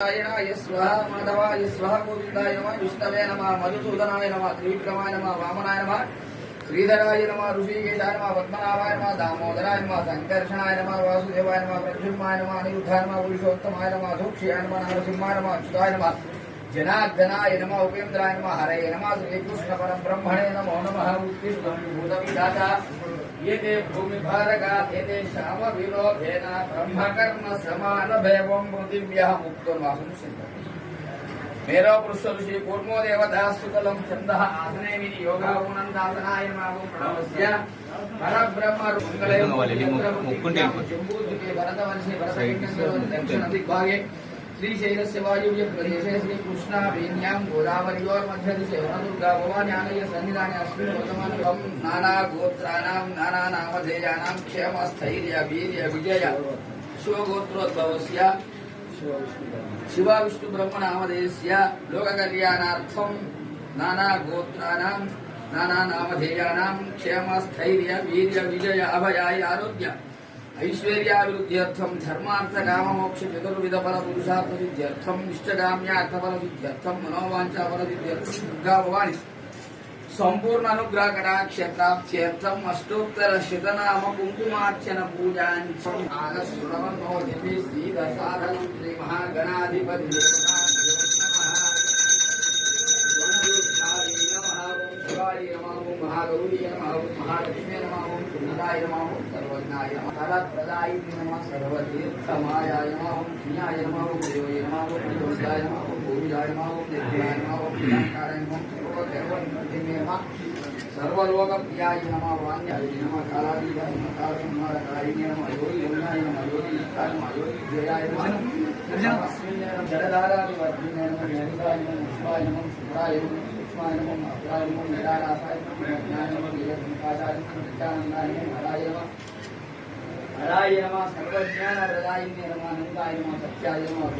स्वाहा माधवाय स्वाहा गोविंदाय नमः विष्णवे नमः मधुसूदनाय नमः त्रिविक्रमाय नमः वामनाय नमः श्रीधराय नमः ऋषिकेशाय नमः पद्मनाभाय नमः दामोदराय नमः संकर्षणाय नमः वासुदेवाय नमः प्रद्युम्नाय नमः अनिरुद्धाय नमः पुरुषोत्तमाय नमः धूक्षयाय नमः नरसिंहाय नमः अच्युताय नमः जनार्दनाय नमः उपेन्द्राय नमः हरये नमः श्रीकृष्ण परब्रह्मणे नमो नमः उत्तिष्ठभूतविधाता ये ते भूमिभारका एते शामविलोभेन ब्रह्मकर्म समानभैवं पृथिव्यः मुक्तो वासुं सिद्धति मेरो पुरुष ऋषि कूर्मो देवता सुकलं छन्दः आसने विधि योगावुनन्दासनाय नमः प्रणवस्य परब्रह्म मंगले जम्बूद्वीपे भरतवर्षे भरतखण्डे दक्षिण दिग्भागे श्रीशैलस्य वायुव्य प्रदेशे श्रीकृष्णावेण्यां गोदावर्योर्मध्यदिशे वनदुर्गा भवान्यालय सन्निधाने अस्मिन् वर्तमानं नानागोत्राणां नानानामधेयानां क्षेमस्थैर्य वीर्य विजय शिवगोत्रोद्भवस्य शिवविष्णुब्रह्मनामधेयस्य लोककल्याणार्थं नानागोत्राणां नानानामधेयानां क्षेमस्थैर्य वीर्य विजय अभयाय आरोग्य ऐश्वर्याभिवृद्ध्यर्थं धर्मार्थ काम मोक्ष चतुर्विध फल पुरुषार्थ सिद्ध्यर्थं इष्टकाम्यार्थफल सिद्ध्यर्थं मनोवांछाफल सिद्ध्यर्थं दुर्गा भवानी संपूर्ण अनुग्रह कटाक्ष प्राप्त्यर्थम अष्टोत्तर शतनाम कुंकुमार्चन पूजांचम आगस्वरवन्नो दिव्य श्री दशाधन श्री महागणाधिपति शिवाय नमः महागौरी नमः महालक्ष्मी नमः सुंदराय नमः सर्वज्ञाय नमः फलप्रदायिने नमः सर्वतीर्थमायाय नमः ज्ञाय नमः देवाय नमः गोविंदाय नमः गोविंदाय नमः देवाय नमः ओंकाराय नमः सर्वलोकप्रियाय नमः वाण्याय नमः कालादीनाय नमः कालसंहारकारिणे नमः योगिनाय नमः योगिनिष्ठाय नमः योगिजयाय नमः जलधारादिवर्धिने नमः जनिताय नमः शिवाय नमः शुभ्राय नमः सूक्ष्माय नमः अग्राय नमः निरारासाय नमः ज्ञानाय नमः नीलकंठाय नमः नित्यानन्दाय नमः हराय नमः सर्वज्ञानप्रदायिने नमः अनन्ताय नमः सत्याय नमः